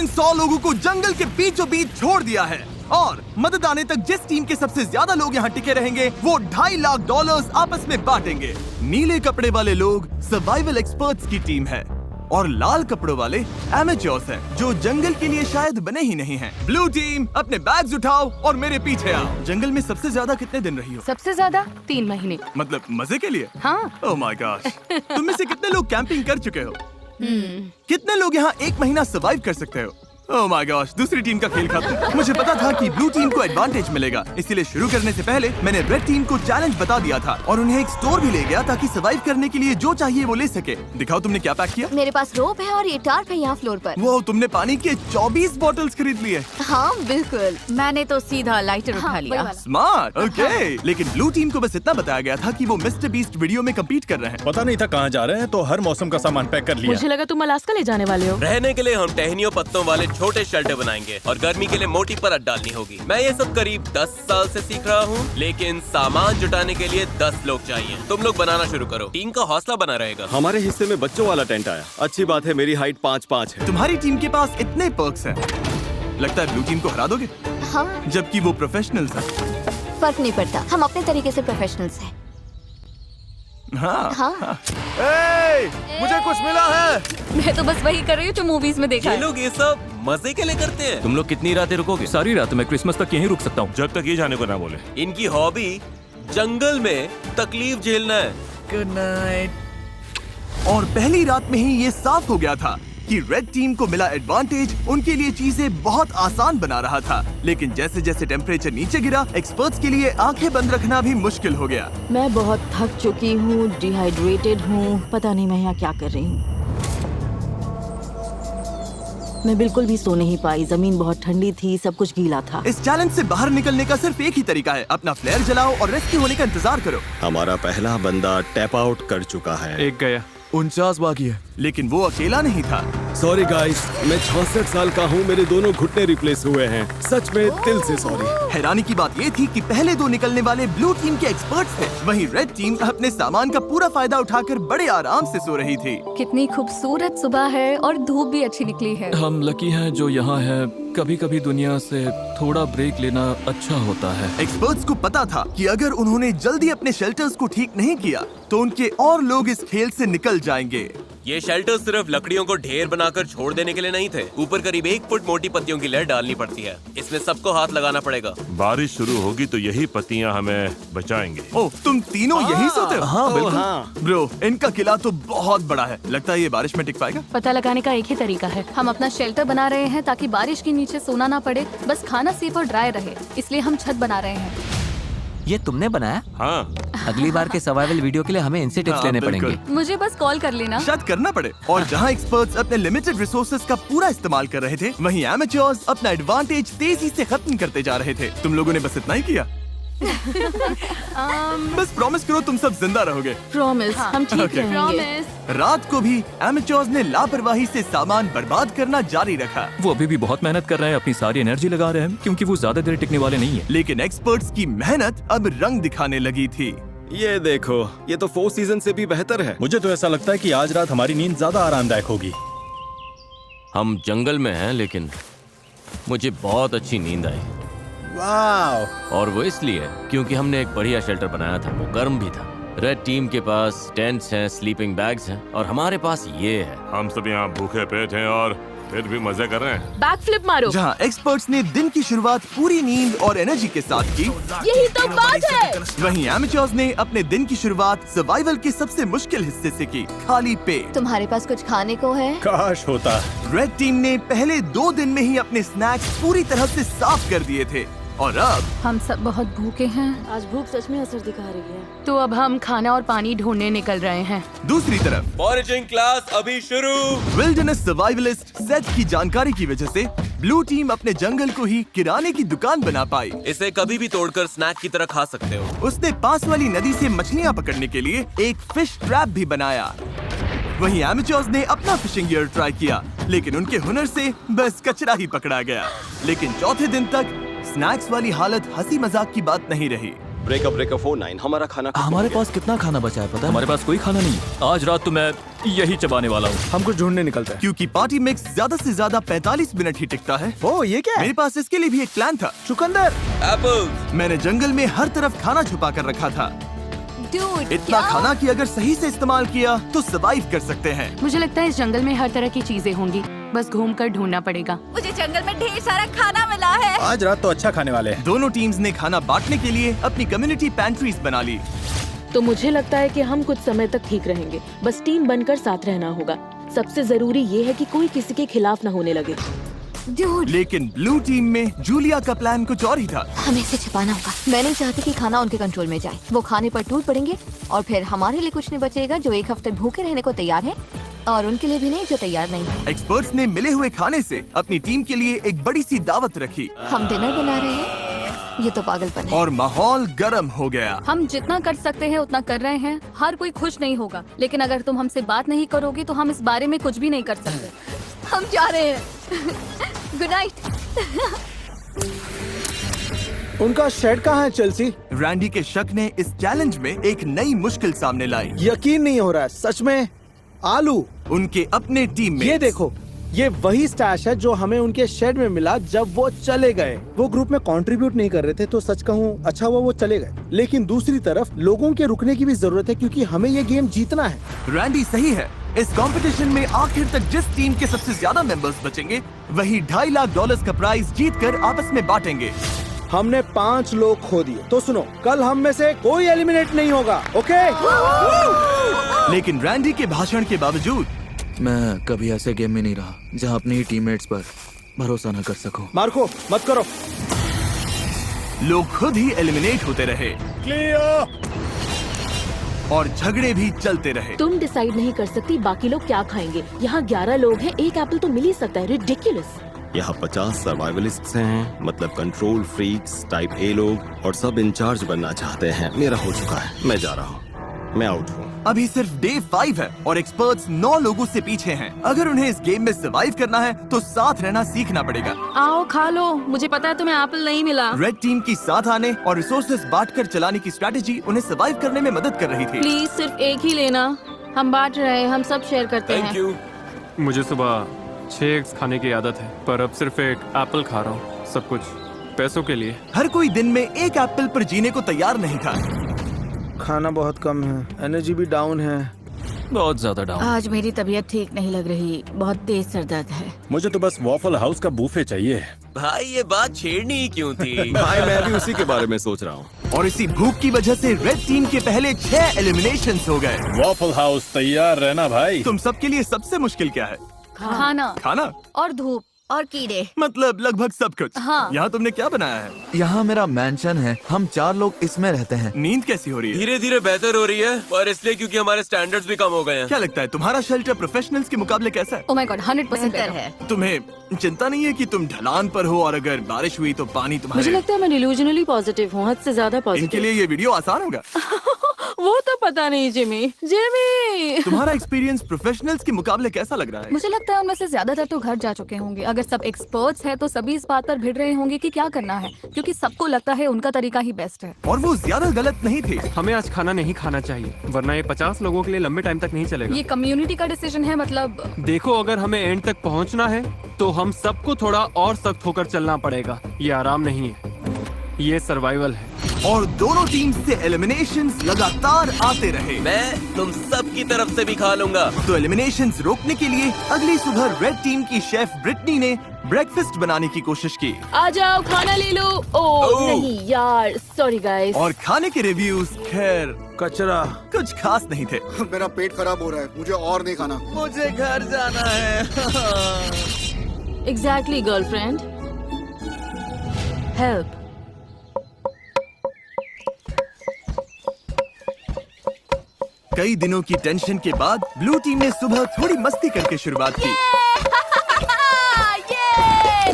इन 100 लोगों को जंगल के बीचों बीच छोड़ दिया है और मदद आने तक जिस टीम के सबसे ज्यादा लोग यहाँ टिके रहेंगे वो $2.5 लाख आपस में बांटेंगे। नीले कपड़े वाले लोग सर्वाइवल एक्सपर्ट्स की टीम है और लाल कपड़ों वाले एमेच्योर्स हैं जो जंगल के लिए शायद बने ही नहीं हैं। ब्लू टीम अपने बैग्स उठाओ और मेरे पीछे आओ। जंगल में सबसे ज्यादा कितने दिन रही हो? सबसे ज्यादा 3 महीने। मतलब मजे के लिए? हाँ। Oh my gosh. तुम में से कितने लोग कैंपिंग कर चुके हो? कितने लोग यहाँ 1 महीना सर्वाइव कर सकते हो? ओह माय गॉश, दूसरी टीम का खेल खत्म। मुझे पता था कि ब्लू टीम को एडवांटेज मिलेगा, इसलिए शुरू करने से पहले मैंने रेड टीम को चैलेंज बता दिया था और उन्हें एक स्टोर भी ले गया ताकि सर्वाइव करने के लिए जो चाहिए वो ले सके। दिखाओ तुमने क्या पैक किया? मेरे पास रोप है और ये टार्प है यहाँ फ्लोर पर। वो तुमने पानी के 24 बॉटल्स खरीद लिए। हाँ बिल्कुल। मैंने तो सीधा लाइटर उठा लिया। Smart, okay. लेकिन ब्लू टीम को बस इतना बताया गया था कि वो मिस्टर बीस्ट वीडियो में कम्पीट कर रहे हैं। पता नहीं था कहाँ जा रहे हैं, तो हर मौसम का सामान पैक कर लिया। मुझे लगा तुम अलास्का ले जाने वाले हो। रहने के लिए हम टहनियों पत्तों वाले छोटे शेल्टर बनाएंगे और गर्मी के लिए मोटी परत डालनी होगी। मैं ये सब करीब 10 साल से सीख रहा हूँ, लेकिन सामान जुटाने के लिए 10 लोग चाहिए। तुम लोग बनाना शुरू करो, टीम का हौसला बना रहेगा। हमारे हिस्से में बच्चों वाला टेंट आया। अच्छी बात है, मेरी हाइट 5'5" है। तुम्हारी टीम के पास इतने पर्क्स हैं, लगता है ब्लू टीम को हरा दोगे? हाँ। जबकि वो प्रोफेशनल्स हैं। फर्क नहीं पड़ता, हम अपने तरीके से प्रोफेशनल्स हैं। हाँ। हाँ। मुझे कुछ मिला है। मैं तो बस वही कर रही हूँ जो मूवीज में देखा ये है। लोग ये सब मजे के लिए करते हैं। तुम लोग कितनी रातें रुकोगे? सारी रात। मैं क्रिसमस तक यहीं रुक सकता हूँ, जब तक ये जाने को ना बोले। इनकी हॉबी जंगल में तकलीफ झेलना है। Good night. और पहली रात में ही ये साफ हो गया था कि रेड टीम को मिला एडवांटेज उनके लिए चीजें बहुत आसान बना रहा था। लेकिन जैसे जैसे टेम्परेचर नीचे गिरा, एक्सपर्ट्स के लिए आंखें बंद रखना भी मुश्किल हो गया। मैं बहुत थक चुकी हूँ, डिहाइड्रेटेड हूँ, पता नहीं मैं यहाँ क्या कर रही हूँ। मैं बिल्कुल भी सो नहीं पाई, जमीन बहुत ठंडी थी, सब कुछ गीला था। इस चैलेंज से बाहर निकलने का सिर्फ एक ही तरीका है, अपना फ्लेयर जलाओ और रेस्क्यू होने का इंतजार करो। हमारा पहला बंदा टैप आउट कर चुका है। एक गया। 49 बाकी है। लेकिन वो अकेला नहीं था। सॉरी गाइस, मैं 66 साल का हूँ, मेरे दोनों घुटने रिप्लेस हुए हैं। सच में दिल से सॉरी। हैरानी की बात ये थी कि पहले 2 निकलने वाले ब्लू टीम के एक्सपर्ट्स थे, वहीं रेड टीम अपने सामान का पूरा फायदा उठाकर बड़े आराम से सो रही थी। कितनी खूबसूरत सुबह है और धूप भी अच्छी निकली है। हम लकी हैं जो यहाँ है। कभी कभी दुनिया से थोड़ा ब्रेक लेना अच्छा होता है। एक्सपर्ट्स को पता था कि अगर उन्होंने जल्दी अपने शेल्टर्स को ठीक नहीं किया तो उनके और लोग इस खेल से निकल जाएंगे। ये शेल्टर सिर्फ लकड़ियों को ढेर बनाकर छोड़ देने के लिए नहीं थे। ऊपर करीब 1 फुट मोटी पत्तियों की लेयर डालनी पड़ती है। इसमें सबको हाथ लगाना पड़ेगा। बारिश शुरू होगी तो यही पत्तियां हमें बचाएंगे। ओह, तुम तीनों यहीं सोते हो? हाँ बिल्कुल। ब्रो, इनका किला तो बहुत बड़ा है। लगता है ये बारिश में टिक पाएगा? पता लगाने का एक ही तरीका है। हम अपना शेल्टर बना रहे हैं ताकि बारिश के नीचे सोना ना पड़े, बस खाना सेफ और ड्राई रहे, इसलिए हम छत बना रहे हैं। ये तुमने बनाया? हाँ। अगली बार के सर्वाइवल वीडियो के लिए हमें इनसे टिप्स लेने पड़ेंगे। मुझे बस कॉल कर लेना। शायद करना पड़े। और जहाँ एक्सपर्ट्स अपने लिमिटेड रिसोर्सेज का पूरा इस्तेमाल कर रहे थे, वहीं एमेच्योर्स अपना एडवांटेज तेजी से खत्म करते जा रहे थे। तुम लोगों ने बस इतना ही किया। बस प्रॉमिस करो तुम सब जिंदा रहोगे। प्रॉमिस, हम ठीक Okay. रहेंगे। रात को भी एमेच्योर्स ने लापरवाही से सामान बर्बाद करना जारी रखा। वो अभी भी बहुत मेहनत कर रहे हैं, अपनी सारी एनर्जी लगा रहे हैं, क्योंकि वो ज्यादा देर टिकने वाले नहीं है। लेकिन एक्सपर्ट्स की मेहनत अब रंग दिखाने लगी थी। ये देखो, ये तो 4 सीजन से भी बेहतर है। मुझे तो ऐसा लगता है कि आज रात हमारी नींद ज्यादा आरामदायक होगी। हम जंगल में हैं, लेकिन मुझे बहुत अच्छी नींद आई। वाह। और वो इसलिए क्योंकि हमने एक बढ़िया शेल्टर बनाया था, वो गर्म भी था। रेड टीम के पास टेंट्स हैं, स्लीपिंग बैग्स हैं और हमारे पास ये है। हम सब यहाँ भूखे पेट हैं और फिर भी मजे कर रहे हैं। बैक फ्लिप मारो। जहाँ एक्सपर्ट्स ने दिन की शुरुआत पूरी नींद और एनर्जी के साथ की, यही तो बात है। वहीं एमेच्योर्स ने अपने दिन की शुरुआत सर्वाइवल के सबसे मुश्किल हिस्से से की, खाली पेट। तुम्हारे पास कुछ खाने को है? काश होता। रेड टीम ने पहले 2 दिन में ही अपने स्नैक्स पूरी तरह से साफ कर दिए थे और अब हम सब बहुत भूखे हैं। आज भूख सच में असर दिखा रही है। तो अब हम खाना और पानी ढूंढने निकल रहे हैं। दूसरी तरफ फॉरेजिंग क्लास अभी शुरू। विल्डरनेस सर्वाइवलिस्ट सेथ की जानकारी की वजह से ब्लू टीम अपने जंगल को ही किराने की दुकान बना पाई। इसे कभी भी तोड़कर स्नैक की तरह खा सकते हो। उसने पास वाली नदी से मछलियाँ पकड़ने के लिए एक फिश ट्रैप भी बनाया। वहीं एमेच्योर्स ने अपना फिशिंग गियर ट्राई किया, लेकिन उनके हुनर से बस कचरा ही पकड़ा गया। लेकिन चौथे दिन तक स्नैक्स वाली हालत हंसी मजाक की बात नहीं रही। ब्रेकअप 49 हमारा खाना खत्म हमारे हो गया। पास कितना खाना बचा है पता है? हमारे पास कोई खाना नहीं है। आज रात तो मैं यही चबाने वाला हूँ। हम कुछ ढूंढने निकलते हैं क्योंकि पार्टी मिक्स ज्यादा से ज्यादा 45 मिनट ही टिकता है। ओ ये क्या है? मेरे पास इसके लिए भी एक प्लान था। चुकंदर। एप्पल्स। मैंने जंगल में हर तरफ खाना छुपा कर रखा था, Dude, इतना क्या? खाना कि अगर सही से इस्तेमाल किया तो सरवाइव कर सकते हैं। मुझे लगता है इस जंगल में हर तरह की चीजें होंगी, बस घूमकर ढूंढना पड़ेगा। मुझे जंगल में ढेर सारा खाना मिला है। आज रात तो अच्छा खाने वाले हैं। दोनों टीम्स ने खाना बांटने के लिए अपनी कम्युनिटी पैंट्रीज बना ली। तो मुझे लगता है कि हम कुछ समय तक ठीक रहेंगे, बस टीम बनकर साथ रहना होगा। सबसे जरूरी ये है कि कोई किसी के खिलाफ न होने लगे। Dude, लेकिन ब्लू टीम में जूलिया का प्लान कुछ और ही था। हमें इसे छिपाना होगा। मैं नहीं चाहती कि खाना उनके कंट्रोल में जाए। वो खाने पर टूट पड़ेंगे और फिर हमारे लिए कुछ नहीं बचेगा जो एक हफ्ते भूखे रहने को तैयार है, और उनके लिए भी नहीं जो तैयार नहीं है। एक्सपर्ट्स ने मिले हुए खाने से अपनी टीम के लिए एक बड़ी सी दावत रखी हम डिनर बना रहे हैं, ये तो पागलपन है। और माहौल गर्म हो गया। हम जितना कर सकते हैं उतना कर रहे हैं। हर कोई खुश नहीं होगा, लेकिन अगर तुम हमसे बात नहीं करोगे तो हम इस बारे में कुछ भी नहीं कर सकते। हम जा रहे हैं। Good night. उनका शेड कहाँ है चेल्सी? रैंडी के शक ने इस चैलेंज में एक नई मुश्किल सामने लाई। यकीन नहीं हो रहा है, सच में। आलू। उनके अपने टीम में ये देखो, ये वही स्टैश है जो हमें उनके शेड में मिला जब वो चले गए। वो ग्रुप में कंट्रीब्यूट नहीं कर रहे थे, तो सच कहूँ अच्छा हुआ वो चले गए। लेकिन दूसरी तरफ लोगों के रुकने की भी जरूरत है, क्योंकि हमें ये गेम जीतना है। रैंडी सही है। इस कंपटीशन में आखिर तक जिस टीम के सबसे ज्यादा मेंबर्स बचेंगे वही $2.5 लाख का प्राइज जीतकर आपस में बांटेंगे। हमने 5 लोग खो दिए, तो सुनो, कल हम में से कोई एलिमिनेट नहीं होगा, ओके? लेकिन रैंडी के भाषण के बावजूद मैं कभी ऐसे गेम में नहीं रहा जहाँ अपने ही टीममेट्स पर भरोसा न कर सकूं। मार्को मत करो। लोग खुद ही एलिमिनेट होते रहे और झगड़े भी चलते रहे। तुम डिसाइड नहीं कर सकती बाकी लोग क्या खाएंगे। यहाँ 11 लोग हैं, एक एप्पल तो मिल ही सकता है। रिडिकुलस। यहाँ 50 सर्वाइवलिस्ट्स हैं, मतलब कंट्रोल फ्रीक्स टाइप ए लोग, और सब इंचार्ज बनना चाहते हैं। मेरा हो चुका है, मैं जा रहा हूँ, मैं आउट हूँ। अभी सिर्फ डे 5 है और एक्सपर्ट्स 9 लोगों से पीछे हैं। अगर उन्हें इस गेम में सरवाइव करना है तो साथ रहना सीखना पड़ेगा। आओ खा लो, मुझे पता है तुम्हें एप्पल नहीं मिला। रेड टीम की साथ आने और रिसोर्सेज बांटकर चलाने की स्ट्रेटेजी उन्हें सरवाइव करने में मदद कर रही थी। प्लीज सिर्फ एक ही लेना, हम बांट रहे हैं, हम सब शेयर करते हैं। Thank you. मुझे सुबह 6 एग्स खाने की आदत है, पर अब सिर्फ एक एप्पल खा रहा हूँ, सब कुछ पैसों के लिए। हर कोई दिन में एक एप्पल पर जीने को तैयार नहीं था। खाना बहुत कम है, एनर्जी भी डाउन है। बहुत ज्यादा डाउन। आज मेरी तबीयत ठीक नहीं लग रही, बहुत तेज सर दर्द है। मुझे तो बस वॉफल हाउस का बूफे चाहिए। भाई ये बात छेड़नी ही क्यों थी? भाई मैं भी उसी के बारे में सोच रहा हूँ। और इसी भूख की वजह से रेड टीम के पहले 6 एलिमिनेशंस हो गए। वॉफल हाउस तैयार रहना भाई। तुम सबके लिए सबसे मुश्किल क्या है? खाना खाना और धूप और कीड़े, मतलब लगभग सब कुछ। हाँ। यहाँ तुमने क्या बनाया है? यहाँ मेरा मैंशन है, हम 4 लोग इसमें रहते हैं। नींद कैसी हो रही है? धीरे धीरे बेहतर हो रही है, पर इसलिए क्योंकि हमारे स्टैंडर्ड्स भी कम हो गए हैं। क्या लगता है तुम्हारा शेल्टर प्रोफेशनल्स के मुकाबले कैसा है? ओह माय गॉड, 100% बेहतर better। है। तुम्हें चिंता नहीं है कि तुम ढलान पर हो और अगर बारिश हुई तो पानी मुझे तुम्हारे? लगता है मैं डिल्यूजनली पॉजिटिव हूँ, हद से ज्यादा इनके पॉजिटिव। लिए ये वीडियो आसान होगा। वो तो पता नहीं जिमी। तुम्हारा एक्सपीरियंस प्रोफेशनल्स के मुकाबले कैसा लग रहा है? मुझे लगता है उनमें से ज्यादातर तो घर जा चुके होंगे। अगर सब एक्सपर्ट्स हैं तो सभी इस बात पर भिड़ रहे होंगे कि क्या करना है, क्योंकि सबको लगता है उनका तरीका ही बेस्ट है। और वो ज्यादा गलत नहीं थे। हमें आज खाना नहीं खाना चाहिए, वरना ये 50 लोगों के लिए लंबे टाइम तक नहीं चलेगा। ये कम्युनिटी का डिसीजन है, मतलब देखो, अगर हमें एंड तक पहुंचना है तो हम सबको थोड़ा और सख्त होकर चलना पड़ेगा। ये आराम नहीं है, ये सर्वाइवल है। और दोनों टीम से एलिमिनेशंस लगातार आते रहे। मैं तुम सब की तरफ से भी खा लूंगा। तो एलिमिनेशंस रोकने के लिए अगली सुबह रेड टीम की शेफ ब्रिटनी ने ब्रेकफास्ट बनाने की कोशिश की। आ जाओ खाना ले लो। ओह नहीं यार, सॉरी गाइस। और खाने के रिव्यूज खैर कचरा, कुछ खास नहीं थे। मेरा पेट खराब हो रहा है, मुझे और नहीं खाना। मुझे घर जाना है। Exactly girlfriend, help. कई दिनों की टेंशन के बाद ब्लू टीम ने सुबह थोड़ी मस्ती करके शुरुआत की।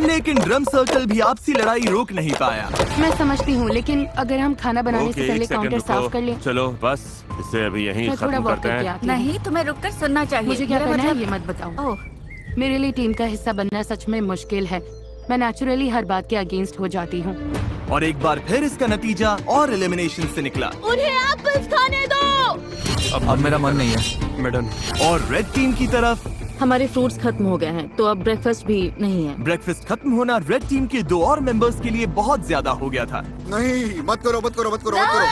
लेकिन ड्रम सर्कल भी आपसी लड़ाई रोक नहीं पाया। मैं समझती हूँ, लेकिन अगर हम खाना बनाने से पहले काउंटर साफ कर लें। चलो बस इसे अभी यहीं मैं थोड़ा खत्म वॉक करते करके हैं। आती हूँ। नहीं तुम्हें रुककर सुनना चाहिए। मुझे क्या मेरा करना है मतलब- ये मत बताओ। मेरे लिए टीम का हिस्सा बनना सच में मुश्किल है। मैं नेचुरली हर बात के अगेंस्ट हो जाती हूँ। और एक बार फिर इसका नतीजा और एलिमिनेशन से निकला। उन्हें एप्पल्स खाने दो। अब मेरा मन नहीं है मैडम। और रेड टीम की तरफ हमारे फ्रूट्स खत्म हो गए हैं, तो अब ब्रेकफास्ट भी नहीं है। ब्रेकफास्ट खत्म होना रेड टीम के 2 और मेंबर्स के लिए बहुत ज्यादा हो गया था। नहीं, मत करो मत करो मत करो मत करो।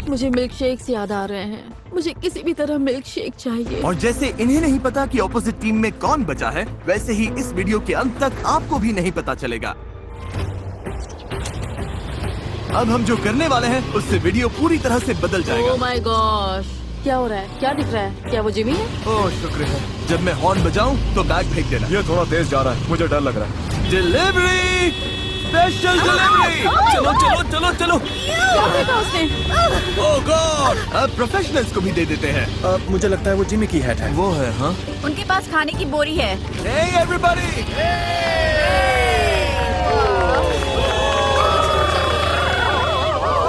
मुझे मिल्क शेक्स याद आ रहे हैं। मुझे किसी भी तरह मिल्क शेक चाहिए। और जैसे इन्हें नहीं पता कि ऑपोजिट टीम में कौन बचा है, वैसे ही इस वीडियो के अंत तक आपको भी नहीं पता चलेगा। अब हम जो करने वाले हैं उससे वीडियो पूरी तरह से बदल जाएगा। ओह माय गॉश, क्या हो रहा है? क्या दिख रहा है? क्या वो जिमी है? ओह शुक्र है। जब मैं हॉर्न बजाऊं तो बैग फेंक देना। ये थोड़ा तेज जा रहा है, मुझे डर लग रहा है। Delivery, special delivery. चलो चलो चलो चलो। क्या देखा उसने? ओह गॉड, अब प्रोफेशनल्स को भी दे देते हैं। मुझे लगता है वो जिमी की हैट है। वो है, हाँ। उनके पास खाने की बोरी है। Hey everybody!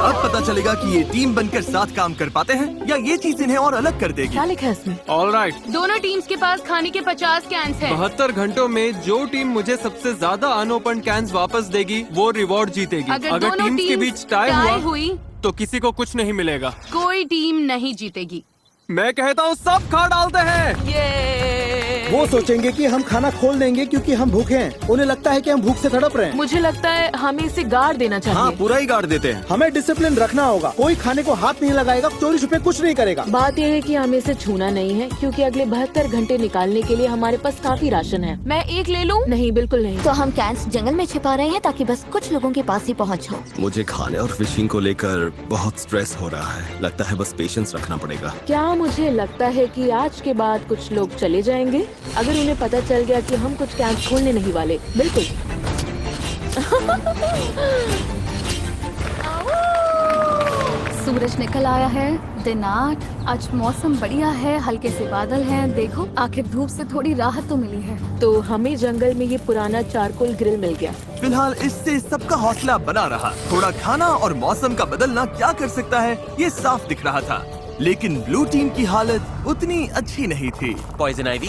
अब पता चलेगा कि ये टीम बनकर साथ काम कर पाते हैं या ये चीज इन्हें और अलग कर देगी। क्या लिखा है इसमें? All right. दोनों टीम्स के पास खाने के 50 कैंस हैं। 72 घंटों में जो टीम मुझे सबसे ज्यादा अनओपन कैंस वापस देगी वो रिवॉर्ड जीतेगी। अगर दोनों टीम्स के टीम्स बीच टाई टाई हुआ हुई तो किसी को कुछ नहीं मिलेगा। कोई टीम नहीं जीतेगी। मैं कहता हूँ सब खा डालते हैं। वो सोचेंगे कि हम खाना खोल देंगे क्योंकि हम भूखे हैं। उन्हें लगता है कि हम भूख से तड़प रहे हैं। मुझे लगता है हमें इसे गाड़ देना चाहिए। हाँ, पूरा ही गाड़ देते हैं। हमें डिसिप्लिन रखना होगा। कोई खाने को हाथ नहीं लगाएगा, चोरी छुपे कुछ नहीं करेगा। बात यह है कि हमें इसे छूना नहीं है, क्योंकि अगले 72 घंटे निकालने के लिए हमारे पास काफी राशन है। मैं एक ले लूं? नहीं, बिल्कुल नहीं। तो हम कैंस जंगल में छिपा रहे हैं ताकि बस कुछ लोगों के पास ही पहुंच हो। मुझे खाने और फिशिंग को लेकर बहुत स्ट्रेस हो रहा है। लगता है बस पेशेंस रखना पड़ेगा। क्या मुझे लगता है कि आज के बाद कुछ लोग चले जाएंगे अगर उन्हें पता चल गया कि हम कुछ कैंप खोलने नहीं वाले। बिल्कुल। सूरज निकल आया है। दिन 8। आज मौसम बढ़िया है, हल्के से बादल हैं। देखो, आखिर धूप से थोड़ी राहत तो मिली है। तो हमें जंगल में ये पुराना चारकोल ग्रिल मिल गया। फिलहाल इससे सबका हौसला बना रहा। थोड़ा खाना और मौसम का बदलना क्या कर सकता है, ये साफ दिख रहा था। लेकिन ब्लू टीम की हालत उतनी अच्छी नहीं थी। पॉइजन आइवी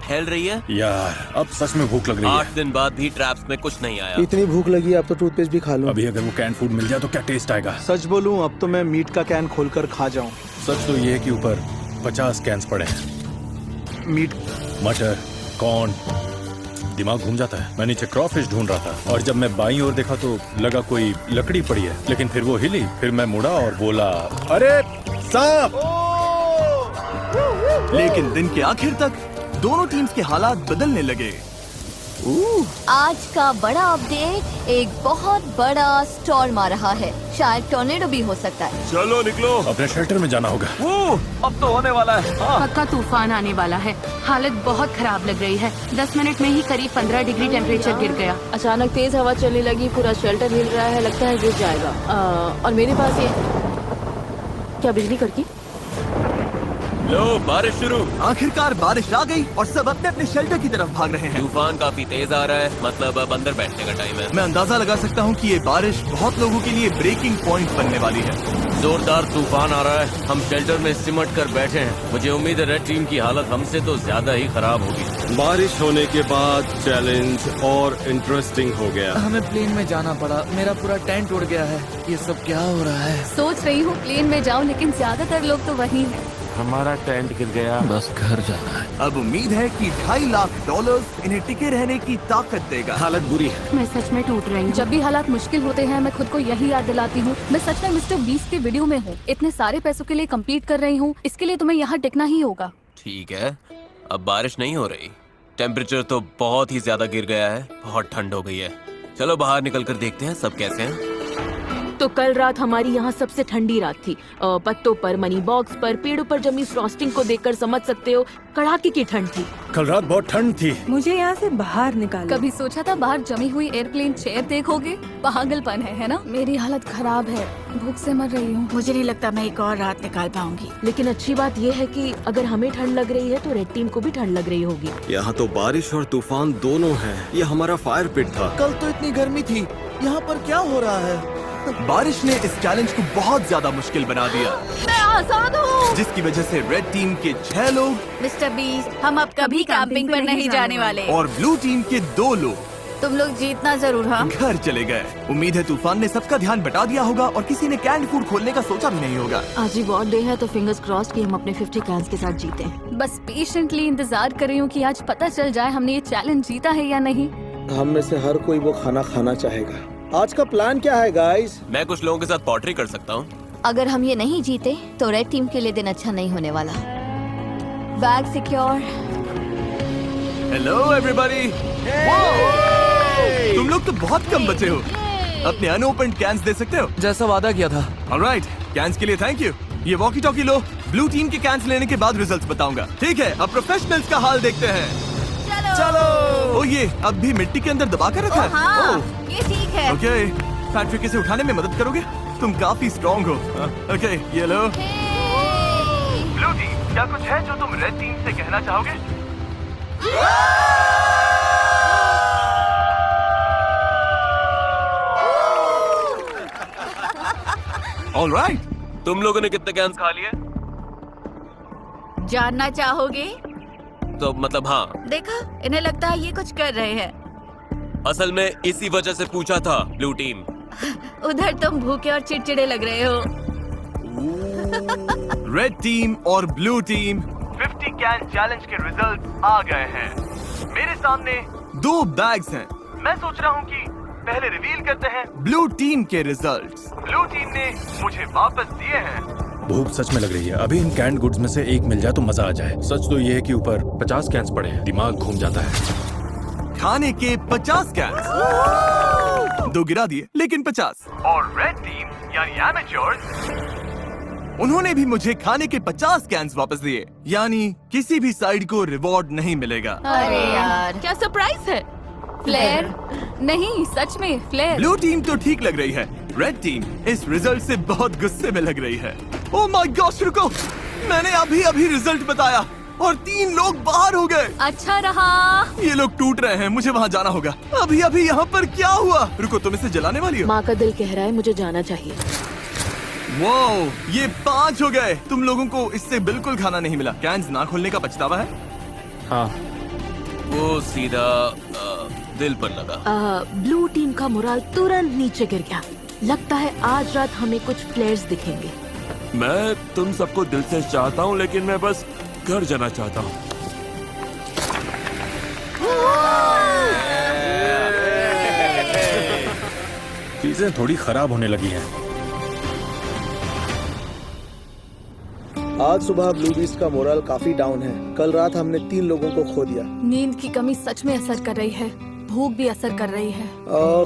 फैल रही है। यार, अब सच में भूख लग रही है। 8 दिन बाद भी ट्रैप्स में कुछ नहीं आया। इतनी भूख लगी, अब तो टूथपेस्ट भी खा लूं। अभी अगर वो कैन फूड मिल जाए तो क्या टेस्ट आएगा। सच बोलूं, अब तो मैं मीट का कैन खोलकर खा जाऊं। सच तो ये है कि ऊपर 50 कैंस पड़े हैं। मीट, मटर, कॉर्न, दिमाग घूम जाता है। मैं नीचे क्रॉफिश ढूंढ रहा था और जब मैं बाईं ओर देखा तो लगा कोई लकड़ी पड़ी है, लेकिन फिर वो हिली। फिर मैं मुड़ा और बोला, अरे सांप! लेकिन दिन के आखिर तक दोनों टीम्स के हालात बदलने लगे। आज का बड़ा अपडेट, एक बहुत बड़ा स्टॉर्म आ रहा है। शायद टॉर्नेडो भी हो सकता है। चलो निकलो, अपने शेल्टर में जाना होगा। अब तो होने वाला है। पक्का तूफान आने वाला है। हालत बहुत खराब लग रही है। 10 मिनट में ही करीब 15 डिग्री टेम्परेचर गिर गया। अचानक तेज हवा चलने लगी, पूरा शेल्टर हिल रहा है, लगता है गिर जाएगा। और मेरे पास ये क्या बिजली कड़की? लो, बारिश शुरू। आखिरकार बारिश आ गई और सब अपने अपने शेल्टर की तरफ भाग रहे हैं। तूफान काफी तेज आ रहा है, मतलब अब अंदर बैठने का टाइम है। मैं अंदाजा लगा सकता हूँ कि ये बारिश बहुत लोगों के लिए ब्रेकिंग पॉइंट बनने वाली है। जोरदार तूफान आ रहा है। हम शेल्टर में सिमट कर बैठे हैं। मुझे उम्मीद है रेड टीम की हालत हमसे तो ज्यादा ही खराब होगी। बारिश होने के बाद चैलेंज और इंटरेस्टिंग हो गया। हमें प्लेन में जाना पड़ा, मेरा पूरा टेंट उड़ गया है। ये सब क्या हो रहा है? सोच रही हूँ प्लेन में जाऊँ, लेकिन ज्यादातर लोग तो वहीं हैं। हमारा टेंट गिर गया। बस घर जाना है। अब उम्मीद है कि $2.5 लाख इन्हें टिके रहने की ताकत देगा। हालत बुरी है। मैं सच में टूट रही हूँ। जब भी हालात मुश्किल होते हैं, मैं खुद को यही याद दिलाती हूँ, मैं सच में मिस्टर बीस्ट के वीडियो में हूँ। इतने सारे पैसों के लिए कम्पीट कर रही हूँ, इसके लिए तुम्हें यहाँ टिकना ही होगा। ठीक है, अब बारिश नहीं हो रही। टेम्परेचर तो बहुत ही ज्यादा गिर गया है। बहुत ठंड हो गई है। चलो बाहर निकल कर देखते हैं सब कैसे हैं। तो कल रात हमारी यहाँ सबसे ठंडी रात थी। पत्तों पर, मनी बॉक्स पर, पेड़ों पर जमी फ्रॉस्टिंग को देखकर समझ सकते हो कड़ाके की ठंड थी। कल रात बहुत ठंड थी। मुझे यहाँ से बाहर निकालो। कभी सोचा था बाहर जमी हुई एयरप्लेन चेयर देखोगे? पागलपन है ना? मेरी हालत खराब है, भूख से मर रही हूँ। मुझे नहीं लगता मैं एक और रात निकाल पाऊंगी। लेकिन अच्छी बात यह है कि अगर हमें ठंड लग रही है तो रेड टीम को भी ठंड लग रही होगी। यहाँ तो बारिश और तूफान दोनों है। ये हमारा फायर पिट था। कल तो इतनी गर्मी थी, यहाँ पर क्या हो रहा है? बारिश ने इस चैलेंज को बहुत ज्यादा मुश्किल बना दिया, मैं आजाद हूँ। जिसकी वजह से रेड टीम के 6 लोग मिस्टर बीस्ट, हम अब कभी कैंपिंग पर नहीं जाने वाले। और ब्लू टीम के 2 लोग तुम लोग जीतना जरूर हाँ। घर चले गए। उम्मीद है तूफान ने सबका ध्यान बटा दिया होगा और किसी ने कैंड फूड खोलने का सोचा भी नहीं होगा। आज ही बहुत डे है तो फिंगर्स क्रॉस्ड कि हम अपने 50 कैंस के साथ जीते। बस पेशेंटली इंतजार कर रही हूँ कि आज पता चल जाए हमने ये चैलेंज जीता है या नहीं। हम में से हर कोई वो खाना खाना चाहेगा। आज का प्लान क्या है गाइस? मैं कुछ लोगों के साथ पॉटरी कर सकता हूँ। अगर हम ये नहीं जीते तो रेड टीम के लिए दिन अच्छा नहीं होने वाला। Bag secure. Hello everybody. तुम लोग तो बहुत कम बचे हो। अपने अनओपन्ड कैंस दे सकते हो? जैसा वादा किया था। ऑलराइट, कैंस के लिए थैंक यू। ये वॉकी टॉकी लो। ब्लू टीम के कैंस लेने के बाद रिजल्ट्स बताऊंगा। ठीक है, अब प्रोफेशनल्स का हाल देखते हैं। चलो। ओ ये अब भी मिट्टी के अंदर दबा कर रखा है। हाँ, ये ठीक है। ओके, फैक्ट्री इसे उठाने में मदद करोगे? तुम काफी स्ट्रॉन्ग हो। ओके, ये लो। ब्लू टीम, क्या कुछ है जो तुम रेड टीम से कहना चाहोगे? ऑलराइट, तुम लोगों ने कितने कैंस खा लिए? जानना चाहोगे? तो मतलब हाँ। देखा, इन्हें लगता है ये कुछ कर रहे हैं। असल में इसी वजह से पूछा था ब्लू टीम। उधर तुम भूखे और चिड़चिड़े लग रहे हो। रेड टीम और ब्लू टीम 50 कैन चैलेंज के रिजल्ट्स आ गए हैं। मेरे सामने 2 बैग्स हैं। मैं सोच रहा हूँ कि पहले रिवील करते हैं ब्लू टीम के रिजल्ट्स। ब्लू टीम ने मुझे वापस दिए हैं। भूख सच में लग रही है। अभी इन कैंड गुड्स में से एक मिल जाए तो मजा आ जाए। सच तो ये है कि ऊपर 50 कैंस पड़े हैं। दिमाग घूम जाता है। खाने के 50 कैंस। 2 गिरा दिए, लेकिन 50। और रेड टीम यानी एमेच्योर्स, उन्होंने भी मुझे खाने के 50 कैंस वापस दिए। यानी किसी भी साइड को रिवॉर्ड नहीं मिलेगा। अरे यार, क्या सरप्राइज है? फ्लेयर? नहीं, सच में फ्लेयर। ब्लू टीम तो ठीक लग रही है। रेड टीम इस रिजल्ट से बहुत गुस्से में लग रही है। ओह माय गॉड, रुको, मैंने अभी रिजल्ट बताया और 3 लोग बाहर हो गए। अच्छा रहा। ये लोग टूट रहे हैं, मुझे वहाँ जाना होगा। अभी यहाँ पर क्या हुआ? रुको, तुम इसे जलाने वाली हो? माँ का दिल कह रहा है मुझे जाना चाहिए। वाओ, ये 5 हो गए। तुम लोगों को इससे बिल्कुल खाना नहीं मिला। कैंस ना खोलने का पछतावा है? हाँ। वो सीधा दिल पर लगा। ब्लू टीम का मोराल तुरंत नीचे गिर गया। लगता है आज रात हमें कुछ प्लेयर्स दिखेंगे। मैं तुम सबको दिल से चाहता हूँ, लेकिन मैं बस घर जाना चाहता हूँ। चीजें थोड़ी खराब होने लगी हैं। आज सुबह ब्लू बीस्ट का मोरल काफी डाउन है। कल रात हमने 3 लोगों को खो दिया। नींद की कमी सच में असर कर रही है। भूख भी असर कर रही है।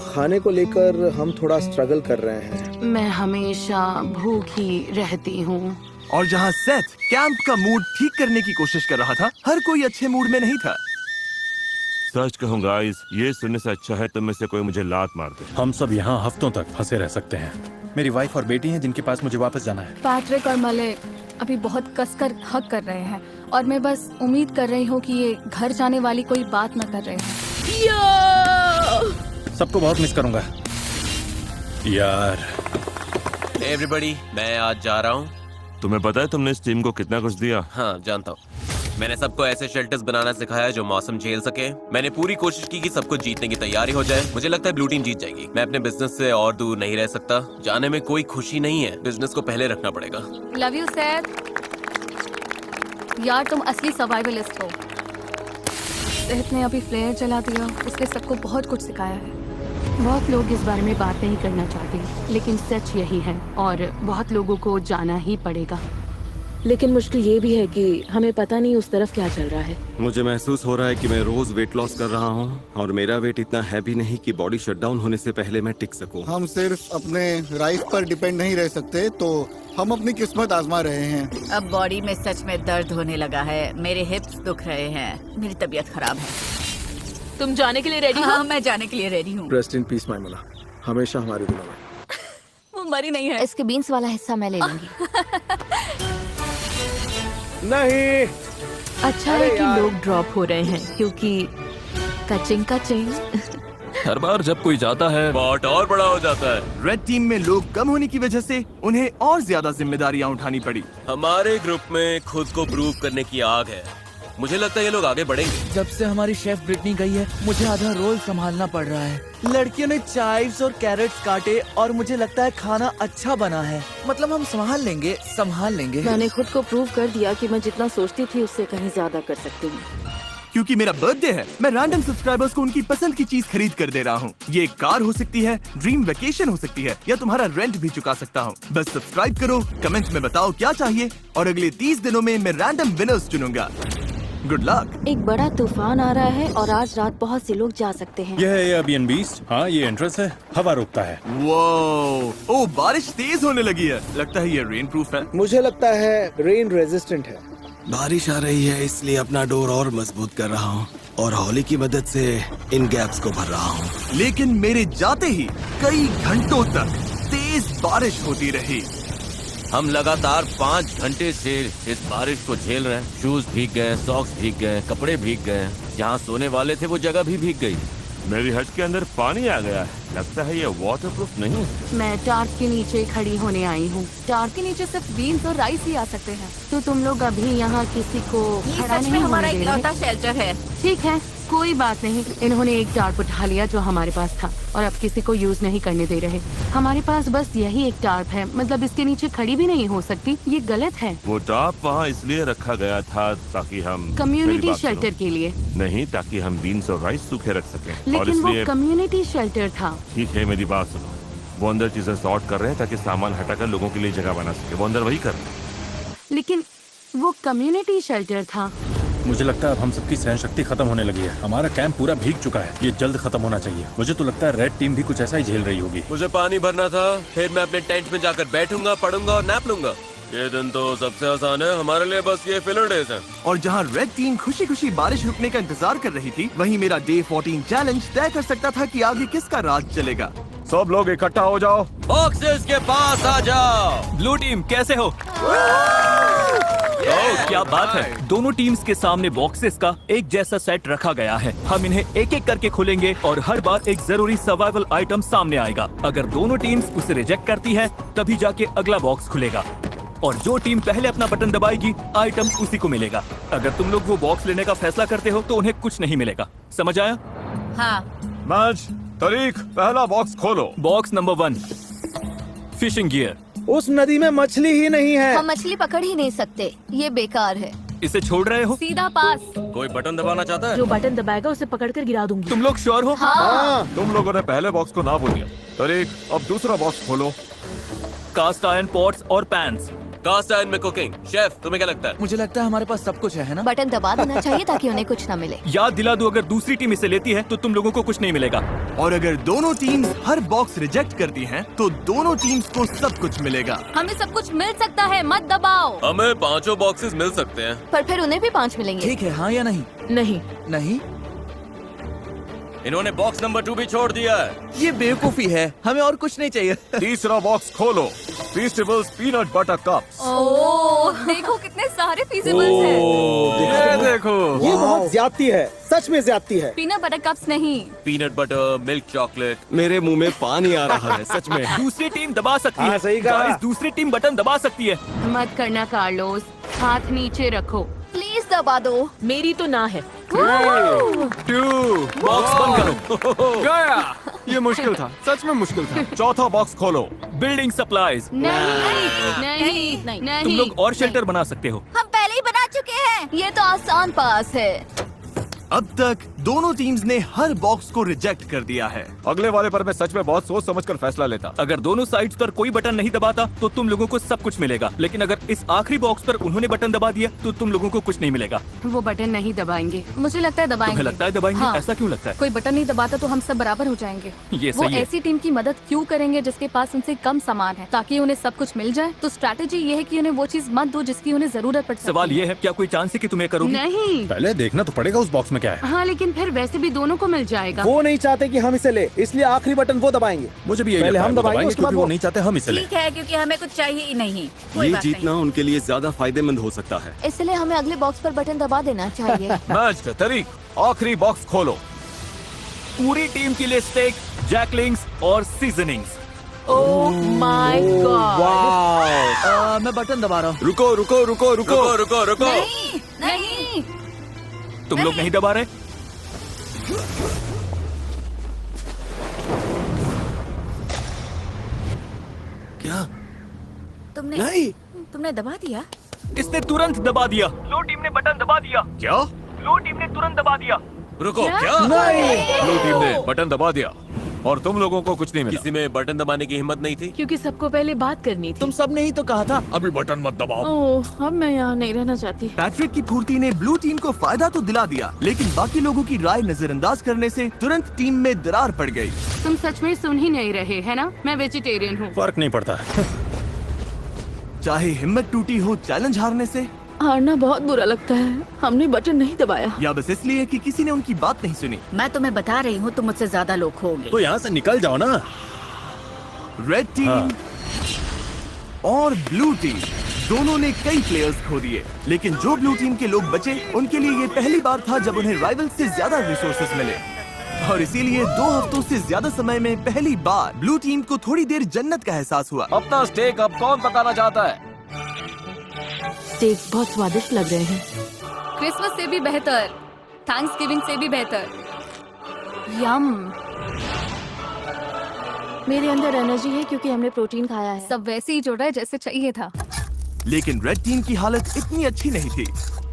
खाने को लेकर हम थोड़ा स्ट्रगल कर रहे हैं। मैं हमेशा भूखी रहती हूँ। और जहाँ सेथ कैंप का मूड ठीक करने की कोशिश कर रहा था, हर कोई अच्छे मूड में नहीं था। सच कहूँ गाइस, ये सुनने से अच्छा है तुम में से कोई मुझे लात मार दे। हम सब यहाँ हफ्तों तक फंसे रह सकते हैं। मेरी वाइफ और बेटी हैं जिनके पास मुझे वापस जाना है। पैट्रिक और मले अभी बहुत कसकर हक कर रहे हैं और मैं बस उम्मीद कर रही हूँ कि ये घर जाने वाली कोई बात न कर रहे हैं। सबको बहुत मिस करूंगा यार। एवरीबॉडी, मैं आज जा रहा हूँ। तुम्हें पता है तुमने इस टीम को कितना कुछ दिया? हाँ, जानता हूँ। मैंने सबको ऐसे शेल्टर्स बनाना सिखाया जो मौसम झेल सके। मैंने पूरी कोशिश की कि सबको जीतने की तैयारी हो जाए। मुझे लगता है ब्लू टीम जीत जाएगी। मैं अपने बिजनेस से और दूर नहीं रह सकता। जाने में कोई खुशी नहीं है। बिजनेस को पहले रखना पड़ेगा। लव यू सैद। यार तुम असली सर्वाइवलिस्ट हो। सेथ ने अभी फ्लेयर जला दिया। उसने सबको बहुत कुछ सिखाया है। बहुत लोग इस बारे में बात नहीं करना चाहते, लेकिन सच यही है और बहुत लोगों को जाना ही पड़ेगा। लेकिन मुश्किल ये भी है कि हमें पता नहीं उस तरफ क्या चल रहा है। मुझे महसूस हो रहा है कि मैं रोज वेट लॉस कर रहा हूँ और मेरा वेट इतना हैवी नहीं कि बॉडी शटडाउन होने से पहले मैं टिक सकूं। हम सिर्फ अपने राइस पर डिपेंड नहीं रह सकते, तो हम अपनी किस्मत आजमा रहे हैं। अब बॉडी में सच में दर्द होने लगा है। मेरे हिप्स दुख रहे हैं। मेरी तबीयत खराब है। तुम जाने के लिए रेडी हो? हाँ, मैं जाने के लिए रेडी हूँ। रेस्ट इन पीस माइमला, हमेशा हमारे दिलों में। वो मरी नहीं है। इसके बीन्स वाला हिस्सा मैं ले लूंगी। नहीं, अच्छा है कि लोग ड्रॉप हो रहे हैं क्योंकि कचिंग हर बार जब कोई जाता है पॉट और बड़ा हो जाता है। रेड टीम में लोग कम होने की वजह से उन्हें और ज्यादा जिम्मेदारियां उठानी पड़ी। हमारे ग्रुप में खुद को प्रूव करने की आग है। मुझे लगता है ये लोग आगे बढ़ेंगे। जब से हमारी शेफ ब्रिटनी गई है मुझे आधा रोल संभालना पड़ रहा है। लड़कियों ने चाइव्स और कैरेट्स काटे और मुझे लगता है खाना अच्छा बना है। मतलब हम संभाल लेंगे। मैंने खुद को प्रूव कर दिया कि मैं जितना सोचती थी उससे कहीं ज्यादा कर सकती हूँ। क्योंकि मेरा बर्थडे है, मैं रैंडम सब्सक्राइबर्स को उनकी पसंद की चीज खरीद कर दे रहा हूँ। ये एक कार हो सकती है, ड्रीम वेकेशन हो सकती है, या तुम्हारा रेंट भी चुका सकता हूँ। बस सब्सक्राइब करो, कमेंट में बताओ क्या चाहिए, और अगले 30 दिनों में मैं रैंडम विनर्स चुनूंगा। Good luck. एक बड़ा तूफान आ रहा है और आज रात बहुत से लोग जा सकते हैं। यह है एयरबीएनबी। हाँ, ये एंट्रेंस है, हवा रोकता है। वो ओ बारिश तेज होने लगी है, लगता है ये रेन प्रूफ है। मुझे लगता है रेन रेजिस्टेंट है। बारिश आ रही है इसलिए अपना डोर और मजबूत कर रहा हूँ और हॉली की मदद से इन गैप्स को भर रहा हूँ। लेकिन मेरे जाते ही कई घंटों तक तेज बारिश होती रही। हम लगातार 5 घंटे से इस बारिश को झेल रहे हैं। शूज भीग गए, सॉक्स भीग गए, कपड़े भीग गए, जहाँ सोने वाले थे वो जगह भी भीग गई। मेरी हट के अंदर पानी आ गया है। लगता है ये वाटरप्रूफ नहीं है। मैं टार्क के नीचे खड़ी होने आई हूँ। टार्क के नीचे सिर्फ बीन्स और राइस ही आ सकते हैं। तो तुम लोग अभी यहाँ किसी को ये खड़ा सच नहीं में होने हमारा दे रहे। इकलौता शेल्टर है। ठीक है, कोई बात नहीं। इन्होंने एक टार्प उठा लिया जो हमारे पास था और अब किसी को यूज नहीं करने दे रहे। हमारे पास बस यही एक टार्प है, मतलब इसके नीचे खड़ी भी नहीं हो सकती। ये गलत है। वो टाप वहाँ इसलिए रखा गया था ताकि हम कम्युनिटी मेरी बात सुनो। शेल्टर के लिए नहीं, ताकि हम बीन्स और राइस सूखे रख सकें। और लेकिन वो इसलिए कम्युनिटी शेल्टर था। ठीक है, मेरी बात सुनो। वो अंदर चीजें सॉर्ट कर रहे हैं ताकि सामान हटाकर लोगों के लिए जगह बना सके। वो अंदर वही कर रहे हैं। लेकिन वो कम्युनिटी शेल्टर था। मुझे लगता है अब हम सबकी सहन शक्ति खत्म होने लगी है। हमारा कैंप पूरा भीग चुका है, ये जल्द खत्म होना चाहिए। मुझे तो लगता है रेड टीम भी कुछ ऐसा ही झेल रही होगी। मुझे पानी भरना था, फिर मैं अपने टेंट में जाकर बैठूंगा, पढ़ूंगा और नैप लूंगा। ये दिन तो सबसे आसान है, हमारे लिए बस ये फिलर डेज है। और जहाँ रेड टीम खुशी खुशी बारिश रुकने का इंतजार कर रही थी, वहीं मेरा डे 14 चैलेंज तय कर सकता था कि आगे किसका राज चलेगा। सब लोग इकट्ठा हो जाओ, बॉक्सेस के पास आ जाओ। ब्लू टीम कैसे हो? क्या बात है। दोनों टीम्स के सामने बॉक्सेस का एक जैसा सेट रखा गया है। हम इन्हें एक एक करके खोलेंगे और हर बार एक जरूरी सर्वाइवल आइटम सामने आएगा। अगर दोनों टीम्स उसे रिजेक्ट करती है तभी जाके अगला बॉक्स खुलेगा और जो टीम पहले अपना बटन दबाएगी आइटम उसी को मिलेगा। अगर तुम लोग वो बॉक्स लेने का फैसला करते हो तो उन्हें कुछ नहीं मिलेगा। समझ आया? हाँ। मैच तारीख, पहला बॉक्स खोलो। Box number 1, fishing gear. उस नदी में मछली ही नहीं है। हम मछली पकड़ ही नहीं सकते, ये बेकार है। इसे छोड़ रहे हो? सीधा पास। कोई बटन दबाना चाहता है? जो बटन दबाएगा उसे पकड़कर गिरा दूंगी। तुम लोग श्योर हो? हाँ। तुम लोगों ने पहले बॉक्स को ना बोल दिया। तारीख, अब दूसरा बॉक्स खोलो। कास्ट आयरन पॉट्स और पैन्स। कास्ट आयरन में कुकिंग। शेफ, तुम्हें क्या लगता है? मुझे लगता है हमारे पास सब कुछ है ना? बटन दबा देना चाहिए ताकि उन्हें कुछ न मिले। याद दिला दो, अगर दूसरी टीम इसे लेती है तो तुम लोगों को कुछ नहीं मिलेगा। और अगर दोनों टीम्स हर बॉक्स रिजेक्ट करती हैं, तो दोनों टीम्स को सब कुछ मिलेगा। हमें सब कुछ मिल सकता है, मत दबाओ। हमें 5 बॉक्सेस मिल सकते हैं। पर फिर उन्हें भी 5 मिलेंगे। ठीक है, हाँ या नहीं? नहीं। इन्होंने बॉक्स नंबर 2 भी छोड़ दिया है। ये बेवकूफी है, हमें और कुछ नहीं चाहिए। तीसरा बॉक्स खोलो। फीस्टेबल्स पीनट बटर कप्स। ओह, देखो कितने सारे फीजेबल्स हैं। ये देखो, ये बहुत ज्यादती है, सच में ज्यादती है। पीनट बटर कप्स नहीं। Peanut butter, milk chocolate. मेरे मुंह में पानी आ रहा है सच में। दूसरी टीम दबा सकती है। हाँ, सही कहा। Guys, दूसरी टीम बटन दबा सकती है। मत करना कार्लोस, हाथ नीचे रखो। प्लीज दबा दो। मेरी तो ना है। 2 बॉक्स बंद करो। गया। ये मुश्किल था, सच में मुश्किल था। चौथा बॉक्स खोलो। Building supplies. नहीं। तुम लोग और शेल्टर बना सकते हो। हम पहले ही बना चुके हैं। ये तो आसान पास है। अब तक दोनों टीम्स ने हर बॉक्स को रिजेक्ट कर दिया है। अगले वाले पर मैं सच में बहुत सोच समझकर फैसला लेता। अगर दोनों साइड्स पर कोई बटन नहीं दबाता तो तुम लोगों को सब कुछ मिलेगा, लेकिन अगर इस आखिरी बॉक्स पर उन्होंने बटन दबा दिया तो तुम लोगों को कुछ नहीं मिलेगा। वो बटन नहीं दबाएंगे। मुझे लगता है दबाएंगे। तुम्हें लगता है दबाएंगे? हाँ। ऐसा क्यों लगता है? कोई बटन नहीं दबाता तो हम सब बराबर हो जाएंगे। ये वो सही है। ऐसी टीम की मदद क्यों करेंगे जिसके पास उनसे कम सामान है, ताकि उन्हें सब कुछ मिल जाए। तो स्ट्रैटेजी ये है कि उन्हें वो चीज मत दो जिसकी उन्हें जरूरत पड़ सकती है। सवाल ये है, क्या कोई चांस है कि तुम्हें करोगे? नहीं। पहले देखना तो पड़ेगा उस बॉक्स में क्या है। हाँ, लेकिन फिर वैसे भी दोनों को मिल जाएगा। वो नहीं चाहते कि हम इसे ले, इसलिए आखिरी बटन वो दबाएंगे। मुझे भी यही पहले लगता है, हम वो दबाएंगे, उसके बाद क्योंकि वो वो। नहीं चाहते हम इसे लें। ठीक है, क्योंकि हमें कुछ चाहिए ही नहीं। कोई ये बात जीतना उनके लिए ज्यादा फायदेमंद हो सकता है। इसलिए हमें अगले बॉक्स पर बटन दबा देना चाहिए। मैच का तारीख, आखिरी बॉक्स खोलो। पूरी टीम के लिए स्टेक, जैकलिंग्स और सीजनिंग्स। Oh my God. मैं बटन दबा रहा हूँ। रुको रुको रुको रुको। रुको। नहीं। तुम लोग नहीं दबा रहे? क्या? तुमने दबा दिया? इसने तुरंत दबा दिया। लो टीम ने बटन दबा दिया। क्या? लो टीम ने तुरंत दबा दिया। रुको, क्या? ब्लू टीम ने बटन दबा दिया और तुम लोगों को कुछ नहीं मिला। किसी में बटन दबाने की हिम्मत नहीं थी? क्योंकि सबको पहले बात करनी थी। तुम सब ने ही तो कहा था अभी बटन मत दबाओ। ओह, अब मैं यहाँ नहीं रहना चाहती। पैट्रिक की फुर्ती ने ब्लू टीम को फायदा तो दिला दिया, लेकिन बाकी लोगों की राय नजरअंदाज करने से तुरंत टीम में दरार पड़ गई। तुम सच में सुन ही नहीं रहे, है ना? मैं वेजिटेरियन हूँ। फर्क नहीं पड़ता। चाहे हिम्मत टूटी हो चैलेंज हारने से, हारना बहुत बुरा लगता है। हमने बटन नहीं दबाया। या बस इसलिए कि किसी ने उनकी बात नहीं सुनी। मैं तुम्हें बता रही हूँ, तुम मुझसे ज्यादा लोग होंगे। तो यहाँ से निकल जाओ ना। रेड टीम और ब्लू टीम दोनों ने कई प्लेयर्स खो दिए, लेकिन जो ब्लू टीम के लोग बचे उनके लिए ये पहली बार था जब उन्हें राइवल से ज्यादा रिसोर्सेस मिले, और इसीलिए 2 हफ्तों से ज्यादा समय में पहली बार ब्लू टीम को थोड़ी देर जन्नत का एहसास हुआ। अपना स्टेक अब कौन पकाना चाहता है? स्टेक बहुत स्वादिष्ट लग रहे हैं। क्रिसमस से भी बेहतर, थैंक्सगिविंग से भी बेहतर। यम। मेरे अंदर एनर्जी है क्योंकि हमने प्रोटीन खाया है। सब वैसे ही जुड़ रहा है जैसे चाहिए था। लेकिन रेड टीम की हालत इतनी अच्छी नहीं थी।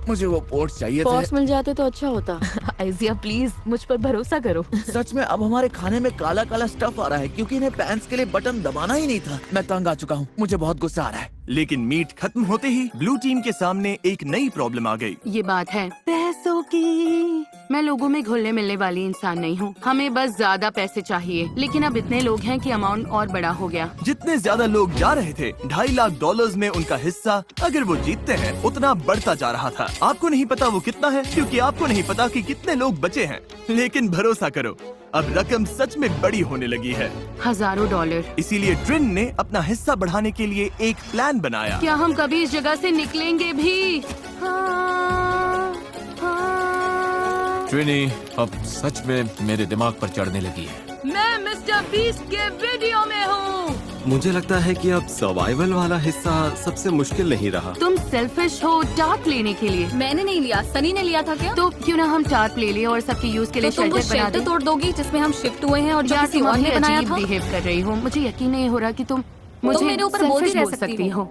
मुझे वो पोर्ट्स चाहिए पॉट्स थे। मिल जाते तो अच्छा होता। आइजिया प्लीज मुझ पर भरोसा करो। सच में अब हमारे खाने में काला काला स्टफ आ रहा है क्योंकि इन्हें पैंस के लिए बटन दबाना ही नहीं था। मैं तंग आ चुका हूँ, मुझे बहुत गुस्सा आ रहा है। लेकिन मीट खत्म होते ही ब्लू टीम के सामने एक नई प्रॉब्लम आ गई। ये बात है पैसों की। मैं लोगों में घुलने मिलने वाली इंसान नहीं हूँ। हमें बस ज्यादा पैसे चाहिए, लेकिन अब इतने लोग हैं कि अमाउंट और बड़ा हो गया। जितने ज्यादा लोग जा रहे थे, $2.5 लाख में उनका हिस्सा अगर वो जीतते हैं उतना बढ़ता जा रहा था। आपको नहीं पता वो कितना है, क्योंकि आपको नहीं पता कि कितने लोग बचे हैं। लेकिन भरोसा करो, अब रकम सच में बड़ी होने लगी है। हजारों डॉलर। इसीलिए ट्रिन ने अपना हिस्सा बढ़ाने के लिए एक प्लान बनाया। क्या हम कभी इस जगह से निकलेंगे भी? हाँ, हाँ। ट्रिनी अब सच में मेरे दिमाग पर चढ़ने लगी है। मैं मिस्टर बीस्ट के वीडियो में हूँ। मुझे लगता है कि अब सर्वाइवल वाला हिस्सा सबसे मुश्किल नहीं रहा। तुम सेल्फिश हो टार्प लेने के लिए। मैंने नहीं लिया, सनी ने लिया था क्या? तो क्यों ना हम टार्प ले ले और सबके यूज के लिए तो तुम वो शेल्टर बना शेल्टर दें। तोड़ दोगी जिसमें हम शिफ्ट हुए हैं और जो यार किसी तुम और ने बनाया था? बिहेव कर रही हो। मुझे यकीन नहीं हो रहा कि तुम मुझे मेरे ऊपर बोल भी selfish रह बोल सकती हो।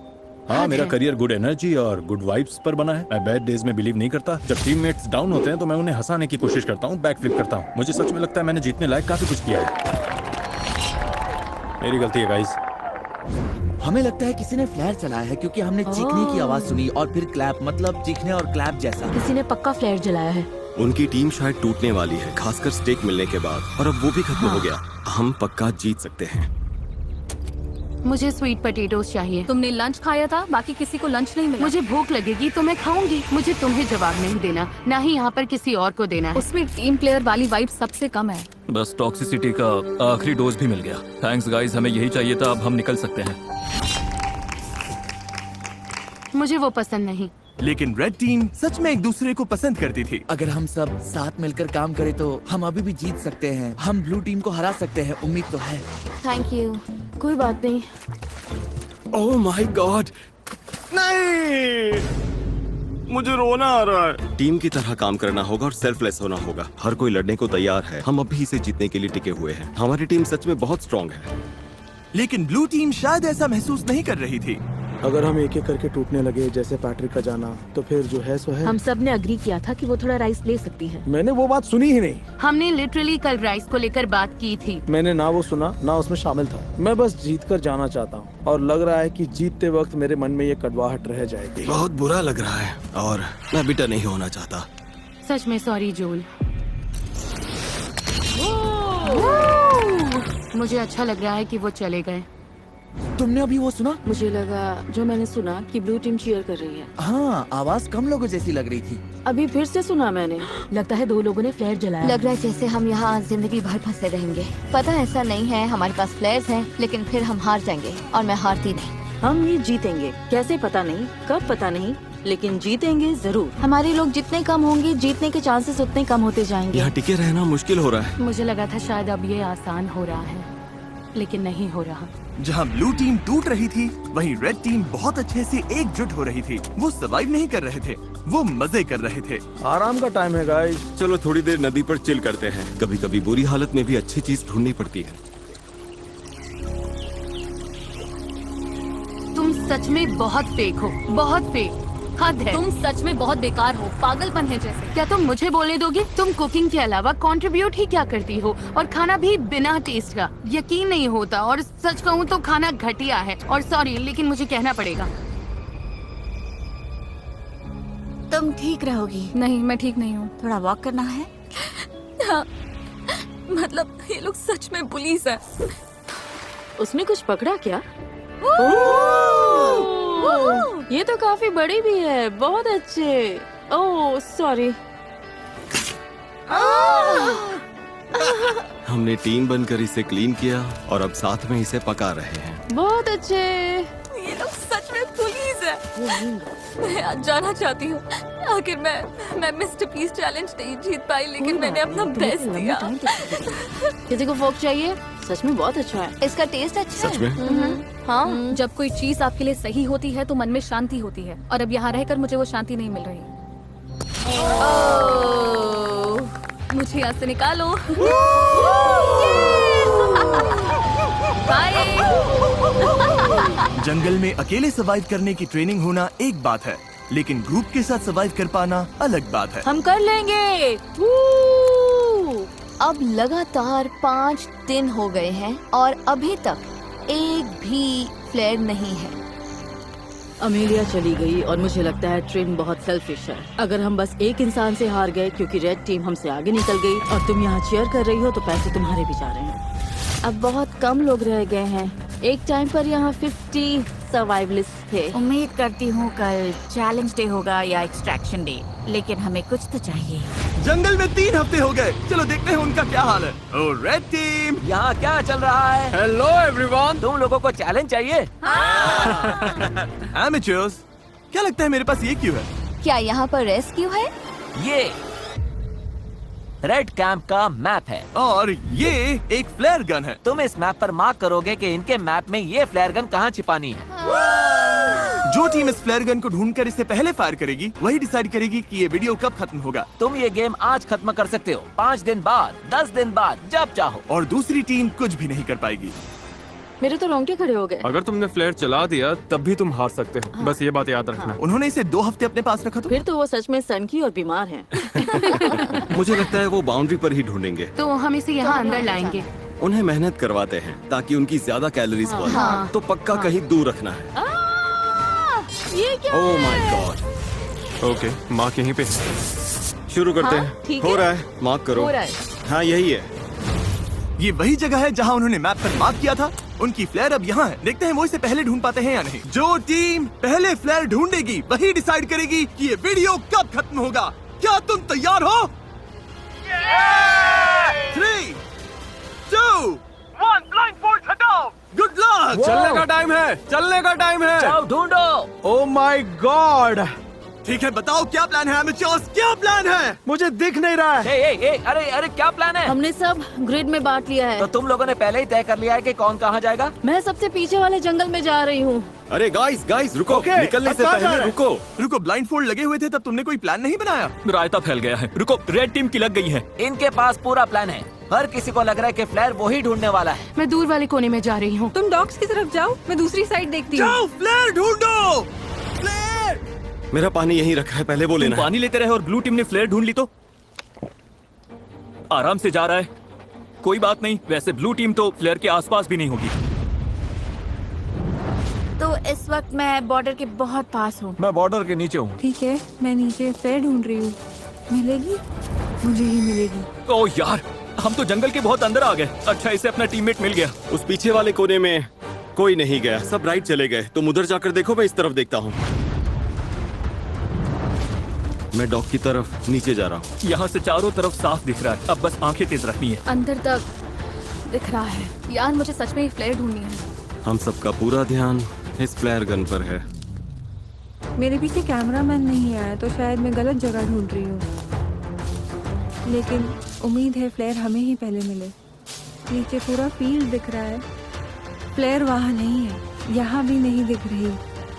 हाँ, मेरा करियर गुड एनर्जी और गुड वाइब्स पर बना है। मैं बैड डेज में बिलीव नहीं करता। जब टीममेट्स डाउन होते हैं तो मैं उन्हें हंसाने की कोशिश करता हूँ, बैक फ्लिप करता हूँ। मुझे सच में लगता है मैंने जीतने लायक काफी कुछ किया है। मेरी गलती है गाइस। हमें लगता है किसी ने फ्लेयर चलाया है क्योंकि हमने चीखने की आवाज सुनी और फिर क्लैप, मतलब चीखने और क्लैप जैसा। किसी ने पक्का फ्लेयर जलाया है। उनकी टीम शायद टूटने वाली है, खासकर स्टेक मिलने के बाद, और अब वो भी खत्म हो गया। हम पक्का जीत सकते हैं। मुझे स्वीट पोटैटोस चाहिए। तुमने लंच खाया था, बाकी किसी को लंच नहीं मिला। मुझे भूख लगेगी तो मैं खाऊंगी। मुझे तुम्हें जवाब नहीं देना, ना ही यहाँ पर किसी और को देना है। उसमें टीम प्लेयर वाली वाइब सबसे कम है। बस टॉक्सिसिटी का आखिरी डोज भी मिल गया। थैंक्स गाइस, हमें यही चाहिए था। अब हम निकल सकते हैं। मुझे वो पसंद नहीं। लेकिन रेड टीम सच में एक दूसरे को पसंद करती थी। अगर हम सब साथ मिलकर काम करें तो हम अभी भी जीत सकते हैं। हम ब्लू टीम को हरा सकते हैं, उम्मीद तो है। Thank you. कोई बात नहीं। ओह माय गॉड, नहीं, मुझे रोना आ रहा है। टीम की तरह काम करना होगा और सेल्फलेस होना होगा। हर कोई लड़ने को तैयार है। हम अभी इसे जीतने के लिए टिके हुए हैं। हमारी टीम सच में बहुत स्ट्रांग है। लेकिन ब्लू टीम शायद ऐसा महसूस नहीं कर रही थी। अगर हम एक एक करके टूटने लगे जैसे पैट्रिक का जाना, तो फिर जो है सो है। हम सब ने अग्री किया था कि वो थोड़ा राइस ले सकती है। मैंने वो बात सुनी ही नहीं। हमने लिटरली कल राइस को लेकर बात की थी। मैंने ना वो सुना ना उसमें शामिल था। मैं बस जीत कर जाना चाहता हूँ और लग रहा है कि जीतते वक्त मेरे मन में ये कड़वाहट रह जाएगी। बहुत बुरा लग रहा है और मैं बिटर नहीं होना चाहता। सच में सॉरी जोल। मुझे अच्छा लग रहा है कि वो चले गए। तुमने अभी वो सुना? मुझे लगा जो मैंने सुना कि ब्लू टीम चीयर कर रही है। हाँ, आवाज कम लोगों जैसी लग रही थी। अभी फिर से सुना मैंने। लगता है 2 लोगों ने फ्लेयर जलाया। लग रहा है जैसे हम यहाँ जिंदगी भर फंसे रहेंगे। पता ऐसा नहीं है, हमारे पास फ्लेयर्स हैं, लेकिन फिर हम हार जाएंगे और मैं हारती नहीं। हम ये जीतेंगे, कैसे पता नहीं, कब पता नहीं, लेकिन जीतेंगे जरूर। हमारे लोग जितने कम होंगे, जीतने के चांसेस उतने कम होते जाएंगे। यहाँ टिके रहना मुश्किल हो रहा है। मुझे लगा था शायद अब ये आसान हो रहा है, लेकिन नहीं हो रहा। जहाँ ब्लू टीम टूट रही थी, वहीं रेड टीम बहुत अच्छे से एकजुट हो रही थी। वो सर्वाइव नहीं कर रहे थे, वो मजे कर रहे थे। आराम का टाइम है गाइस। चलो थोड़ी देर नदी पर चिल करते हैं। कभी कभी बुरी हालत में भी अच्छी चीज ढूंढनी पड़ती है। तुम सच में बहुत फेक हो, बहुत फेक। हद है। तुम सच में बहुत बेकार हो, पागलपन है जैसे। क्या तुम मुझे बोलने दोगे? तुम कुकिंग के अलावा कंट्रीब्यूट ही क्या करती हो, और खाना भी बिना टेस्ट का। यकीन नहीं होता, और सच कहूँ तो खाना घटिया है। और सॉरी, लेकिन मुझे कहना पड़ेगा। तुम ठीक रहोगी? नहीं, मैं ठीक नहीं हूँ। थोड़ा वॉक करना है? हाँ, मतलब ये लोग सच में पुलिस है। उसने कुछ पकड़ा क्या? ये तो काफी बड़ी भी है। बहुत अच्छे। Oh sorry. हमने टीम बनकर इसे क्लीन किया और अब साथ में इसे पका रहे हैं। बहुत अच्छे। ये लोग सच में पुलिस है। मैं आज जाना चाहती हूँ। आखिर मैं मिस्टर पीस चैलेंज नहीं जीत पाई, लेकिन मैंने अपना बेस्ट दिया। किसी को फोक चाहिए? सच में बहुत अच्छा है। इसका टेस्ट अच्छा सच है। में? हाँ, जब कोई चीज आपके लिए सही होती है तो मन में शांति होती है, और अब यहाँ रहकर मुझे वो शांति नहीं मिल रही। मुझे यहाँ से निकालो। बाय। जंगल में अकेले सर्वाइव करने की ट्रेनिंग होना एक बात है, लेकिन ग्रुप के साथ सर्वाइव कर पाना अलग बात है। हम कर लेंगे। अब लगातार 5 दिन हो गए हैं और अभी तक एक भी फ्लेयर नहीं है। अमेलिया चली गई और मुझे लगता है ट्रेन बहुत सेल्फिश है। अगर हम बस एक इंसान से हार गए क्योंकि रेड टीम हमसे आगे निकल गई और तुम यहाँ चीयर कर रही हो, तो पैसे तुम्हारे भी जा रहे हैं। अब बहुत कम लोग रह गए हैं। एक टाइम पर यहाँ 50 सर्वाइवलिस्ट थे। उम्मीद करती हूँ कल चैलेंज डे होगा या एक्सट्रैक्शन डे, लेकिन हमें कुछ तो चाहिए। जंगल में 3 हफ्ते हो गए। चलो देखते हैं उनका क्या हाल है। ओ रेड टीम, यहाँ क्या चल रहा है? Hello everyone. तुम लोगों को चैलेंज चाहिए? एमेचर्स, क्या लगता है मेरे पास ये क्यों है? क्या यहाँ पर रेस्क्यू है? ये रेड कैंप का मैप है और ये एक फ्लेयर गन है। तुम इस मैप पर मार्क करोगे कि इनके मैप में ये फ्लेयर गन कहाँ छिपानी है। जो टीम इस फ्लेयर गन को ढूंढकर इससे पहले फायर करेगी, वही डिसाइड करेगी कि ये वीडियो कब खत्म होगा। तुम ये गेम आज खत्म कर सकते हो, 5 दिन बाद, 10 दिन बाद, जब चाहो। और दूसरी टीम कुछ भी नहीं कर पाएगी। मेरे तो रोंगटे खड़े हो गए। अगर तुमने फ्लेयर चला दिया तब भी तुम हार सकते हो। बस ये बात याद रखना। उन्होंने इसे 2 हफ्ते अपने पास रखा। तो फिर तो वो सच में सनकी और बीमार हैं। मुझे लगता है वो बाउंड्री पर ही ढूंढेंगे। तो हम इसे यहाँ अंदर लाएंगे। उन्हें मेहनत करवाते हैं ताकि उनकी ज्यादा कैलोरीज बर्न। तो पक्का कहीं दूर रखना है। ये क्या? Oh my God. Okay, mark यहीं पे। शुरू करते हाँ, हैं। ठीक हो है। रहा है, मार्क करो। हो रहा है। हाँ यही है। ये वही जगह है जहाँ उन्होंने मैप पर मार्क किया था। उनकी फ्लेयर अब यहाँ है। देखते हैं वो इसे पहले ढूंढ पाते हैं या नहीं। जो टीम पहले फ्लेयर ढूंढेगी वही डिसाइड करेगी कि ये वीडियो कब खत्म होगा। क्या तुम तैयार हो? 3, 2, 1, ब्लाइंडफोल्ड हटाओ। Good luck. चलने का टाइम है, चलने का टाइम है। जाओ ढूंढो। Oh my God. ठीक है, बताओ क्या प्लान है एमेचर्स, क्या प्लान है? मुझे दिख नहीं रहा है। अरे क्या प्लान है? हमने सब ग्रिड में बांट लिया है। तो तुम लोगों ने पहले ही तय कर लिया है कि कौन कहाँ जाएगा? मैं सबसे पीछे वाले जंगल में जा रही हूँ। अरे गाइस रुको। Okay, निकलने से अब कहाँ जा पहले रहे हैं? रुको। ब्लाइंडफोल्ड लगे हुए थे तब तुमने कोई प्लान नहीं बनाया? रायता फैल गया है। रुको, रेड टीम की लग गई है। इनके पास पूरा प्लान है। हर किसी को लग रहा है कि फ्लेयर वो ही ढूंढने वाला है। मैं दूर वाले कोने में जा रही हूँ। तुम डॉग्स की तरफ जाओ, मैं दूसरी साइड देखती हूँ। जाओ फ्लेयर ढूंढो। फ्लेयर। मेरा पानी यहीं रखा है, पहले वो तुम लेना है। पानी लेते रहे और ब्लू टीम ने फ्लेयर ढूंढ ली तो आराम से जा रहा है। कोई बात नहीं, वैसे ब्लू टीम तो फ्लेयर के आसपास भी नहीं होगी। तो इस वक्त मैं बॉर्डर के बहुत पास हूँ। मैं बॉर्डर के नीचे हूँ। ठीक है, मैं नीचे फ्लेयर ढूंढ रही हूँ। मिलेगी? मुझे ही मिलेगी। ओह यार, हम तो जंगल के बहुत अंदर आ गए। अच्छा, इसे अपना टीममेट मिल गया। उस पीछे वाले कोने में कोई नहीं गया, सब राइट चले गए। तुम उधर जाकर देखो, मैं इस तरफ देखता हूँ। मैं डॉग की तरफ नीचे जा रहा हूँ। यहाँ से चारों तरफ साफ दिख रहा है। अब बस आंखें तेज रखनी है। अंदर तक दिख रहा है। यार मुझे सच में फ्लेयर ढूंढनी है। हम सबका पूरा ध्यान इस फ्लेयर गन पर है। मेरे पीछे कैमरामैन नहीं आया तो शायद मैं गलत जगह ढूंढ रही हूँ, लेकिन उम्मीद है फ्लेयर हमें ही पहले मिले। नीचे पूरा फील्ड दिख रहा है, फ्लेयर वहाँ नहीं है, यहाँ भी नहीं दिख रही।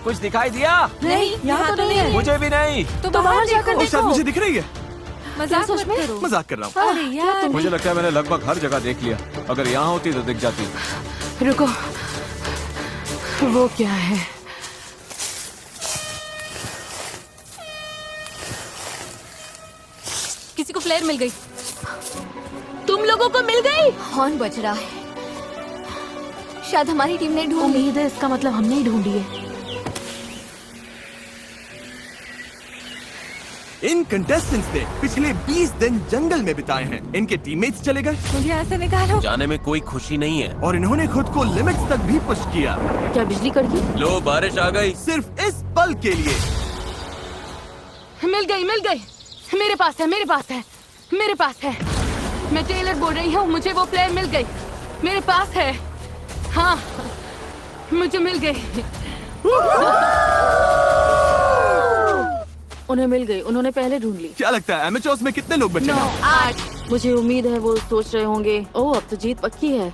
कुछ दिखाई दिया? नहीं, यहाँ तो नहीं है। मुझे भी नहीं। तो बाहर जाकर ओ, शायद मुझे दिख रही है। मजाक मत करो। मजाक कर रहा हूँ। अरे यार, मुझे लगता है मैंने लगभग हर जगह देख लिया। अगर यहाँ होती तो दिख जाती। रुको, वो क्या है? किसी को फ्लेयर मिल गई। तुम लोगों को मिल गई? हॉर्न बज रहा है। शायद हमारी टीम ने ढूंढ ली। उम्मीद है इसका मतलब हमने ही ढूंढी है। इन कंटेस्टेंट्स ने पिछले 20 दिन जंगल में बिताए हैं। इनके टीममेट्स चले गए मुझे ऐसे निकालो। जाने में कोई खुशी नहीं है। और इन्होंने खुद को लिमिट्स तक भी पुश किया, क्या बिजली कड़की? लो बारिश आ गई। सिर्फ इस पल के लिए। मिल गई, मिल गई। मेरे पास है, मेरे पास है, मेरे पास है। मैं टेलर बोल रही हूँ, मुझे वो फ्लेयर मिल गई। मेरे पास है। हाँ, मुझे मिल गई। उन्हें मिल गई, उन्होंने पहले ढूंढ ली। क्या लगता है एमेचर्स में कितने लोग बचे हैं? 8। मुझे उम्मीद है वो सोच रहे होंगे, ओह अब तो जीत पक्की है।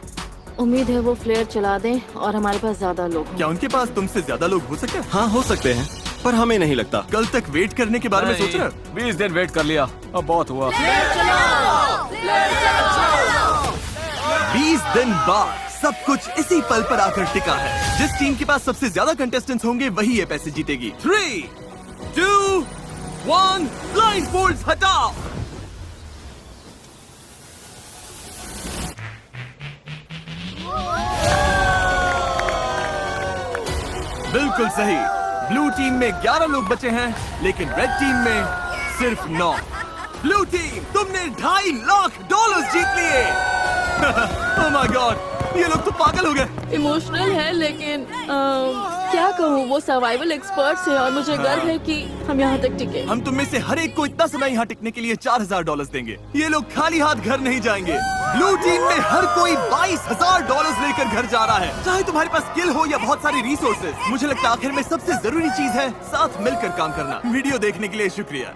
उम्मीद है वो फ्लेयर चला दें और हमारे पास ज्यादा लोग हों। क्या उनके पास तुमसे ज्यादा लोग हो सकते हैं? हाँ हो सकते हैं, पर हमें नहीं लगता। कल तक वेट करने के बारे में सोच रहे हो? 20 दिन वेट कर लिया, अब बहुत हुआ। 20 दिन बाद सब कुछ इसी पल पर आकर टिका है। जिस टीम के पास सबसे ज्यादा कंटेस्टेंट्स होंगे वही ये पैसे जीतेगी। 3, 2, 1, ब्लाइंडफोल्ड्स हटाओ। बिल्कुल सही। ब्लू टीम में 11 लोग बचे हैं, लेकिन रेड टीम में सिर्फ 9। ब्लू टीम, तुमने $2.5 लाख जीत लिए। ओह माय गॉड, ये लोग तो पागल हो गए। इमोशनल है लेकिन क्या कहूँ, वो सर्वाइवल एक्सपर्ट्स है और मुझे गर्व है कि हम यहाँ तक टिके। हम तुम में से हर एक को इतना समय यहाँ टिकने के लिए $4000 देंगे। ये लोग खाली हाथ घर नहीं जाएंगे। ब्लू टीम में हर कोई $22000 लेकर घर जा रहा है, चाहे तुम्हारे पास स्किल हो या बहुत सारी रिसोर्सेज। मुझे लगता है आखिर में सबसे जरूरी चीज है साथ मिलकर काम करना। वीडियो देखने के लिए शुक्रिया।